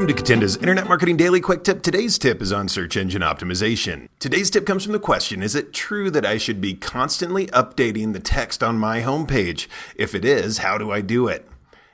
Welcome to Kutenda's Internet Marketing Daily Quick Tip. Today's tip is on search engine optimization. Today's tip comes from the question, is it true that I should be constantly updating the text on my homepage? If it is, how do I do it?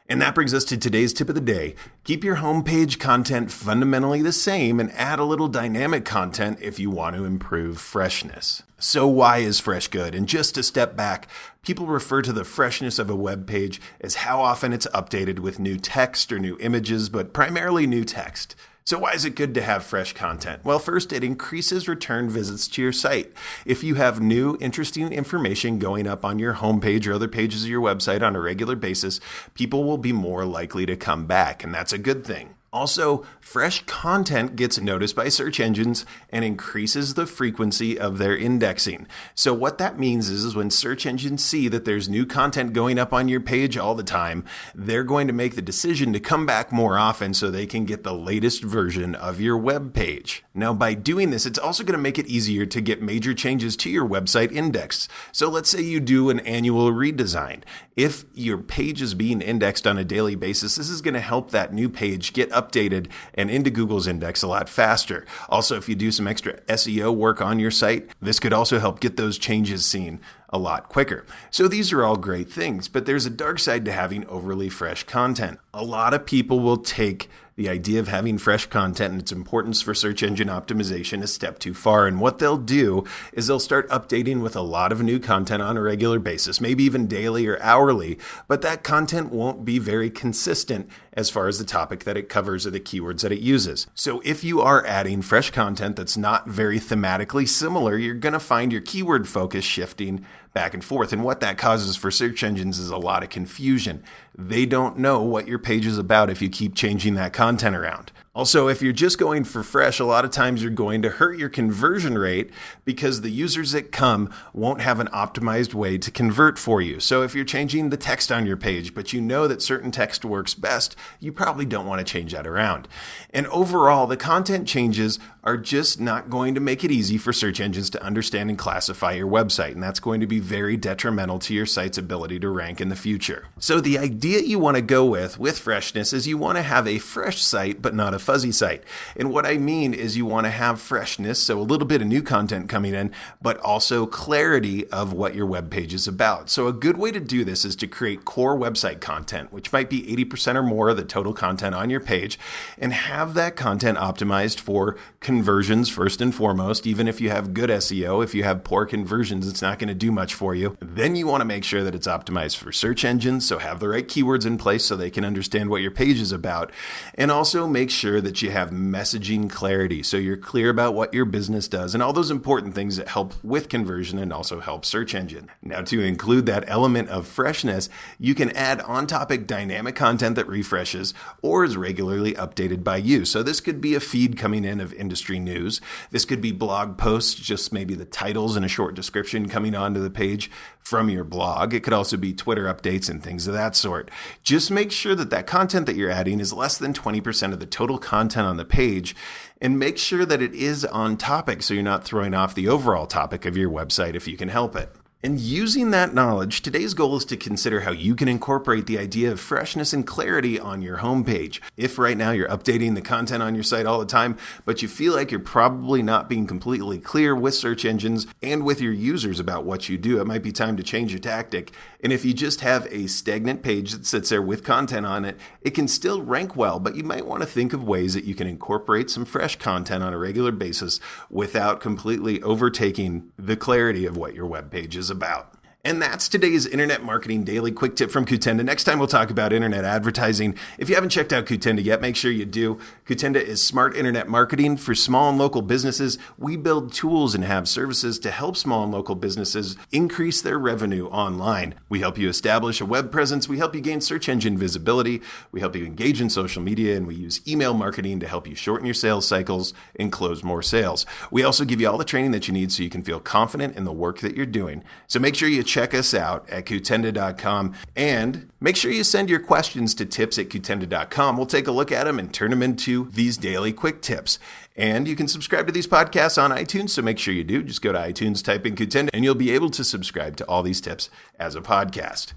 And that brings us to today's tip of the day. Keep your homepage content fundamentally the same and add a little dynamic content if you want to improve freshness. So why is fresh good? And just to step back, people refer to the freshness of a web page as how often it's updated with new text or new images, but primarily new text. So why is it good to have fresh content? Well, first, it increases return visits to your site. If you have new, interesting information going up on your homepage or other pages of your website on a regular basis, people will be more likely to come back, and that's a good thing. Also, fresh content gets noticed by search engines and increases the frequency of their indexing. So what that means is when search engines see that there's new content going up on your page all the time, they're going to make the decision to come back more often so they can get the latest version of your web page. Now, by doing this, it's also going to make it easier to get major changes to your website index. So let's say you do an annual redesign. If your page is being indexed on a daily basis, this is going to help that new page get updated and into Google's index a lot faster. Also, if you do some extra SEO work on your site, this could also help get those changes seen a lot quicker. So these are all great things, but there's a dark side to having overly fresh content. A lot of people will take the idea of having fresh content and its importance for search engine optimization a step too far. And what they'll do is they'll start updating with a lot of new content on a regular basis, maybe even daily or hourly, but that content won't be very consistent as far as the topic that it covers or the keywords that it uses. So if you are adding fresh content that's not very thematically similar, you're going to find your keyword focus shifting back and forth. And what that causes for search engines is a lot of confusion. They don't know what your page is about if you keep changing that content around. Also, if you're just going for fresh, a lot of times you're going to hurt your conversion rate because the users that come won't have an optimized way to convert for you. So if you're changing the text on your page, but you know that certain text works best, you probably don't want to change that around. And overall, the content changes are just not going to make it easy for search engines to understand and classify your website. And that's going to be very detrimental to your site's ability to rank in the future. So the idea you want to go with freshness is you want to have a fresh site, but not a fuzzy site. And what I mean is you want to have freshness, so a little bit of new content coming in, but also clarity of what your web page is about. So a good way to do this is to create core website content, which might be 80% or more of the total content on your page, and have that content optimized for conversions first and foremost. Even if you have good SEO, if you have poor conversions, it's not going to do much for you. Then you want to make sure that it's optimized for search engines, so have the right keywords in place so they can understand what your page is about, and also make sure that you have messaging clarity, so you're clear about what your business does and all those important things that help with conversion and also help search engine. Now, to include that element of freshness, you can add on-topic dynamic content that refreshes or is regularly updated by you. So this could be a feed coming in of industry news. This could be blog posts, just maybe the titles and a short description coming onto the page from your blog. It could also be Twitter updates and things of that sort. Just make sure that that content that you're adding is less than 20% of the total content on the page, and make sure that it is on topic so you're not throwing off the overall topic of your website if you can help it. And using that knowledge, today's goal is to consider how you can incorporate the idea of freshness and clarity on your homepage. If right now you're updating the content on your site all the time, but you feel like you're probably not being completely clear with search engines and with your users about what you do, it might be time to change your tactic. And if you just have a stagnant page that sits there with content on it, it can still rank well, but you might want to think of ways that you can incorporate some fresh content on a regular basis without completely overtaking the clarity of what your web page is about. And that's today's Internet Marketing Daily Quick Tip from Kutenda. Next time we'll talk about internet advertising. If you haven't checked out Kutenda yet, make sure you do. Kutenda is smart internet marketing for small and local businesses. We build tools and have services to help small and local businesses increase their revenue online. We help you establish a web presence. We help you gain search engine visibility. We help you engage in social media, and we use email marketing to help you shorten your sales cycles and close more sales. We also give you all the training that you need so you can feel confident in the work that you're doing. So make sure you check us out at Kutenda.com, and make sure you send your questions to tips@Kutenda.com. We'll take a look at them and turn them into these daily quick tips. And you can subscribe to these podcasts on iTunes, so make sure you do. Just go to iTunes, type in Kutenda, and you'll be able to subscribe to all these tips as a podcast.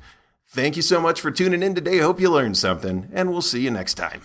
Thank you so much for tuning in today. I hope you learned something, and we'll see you next time.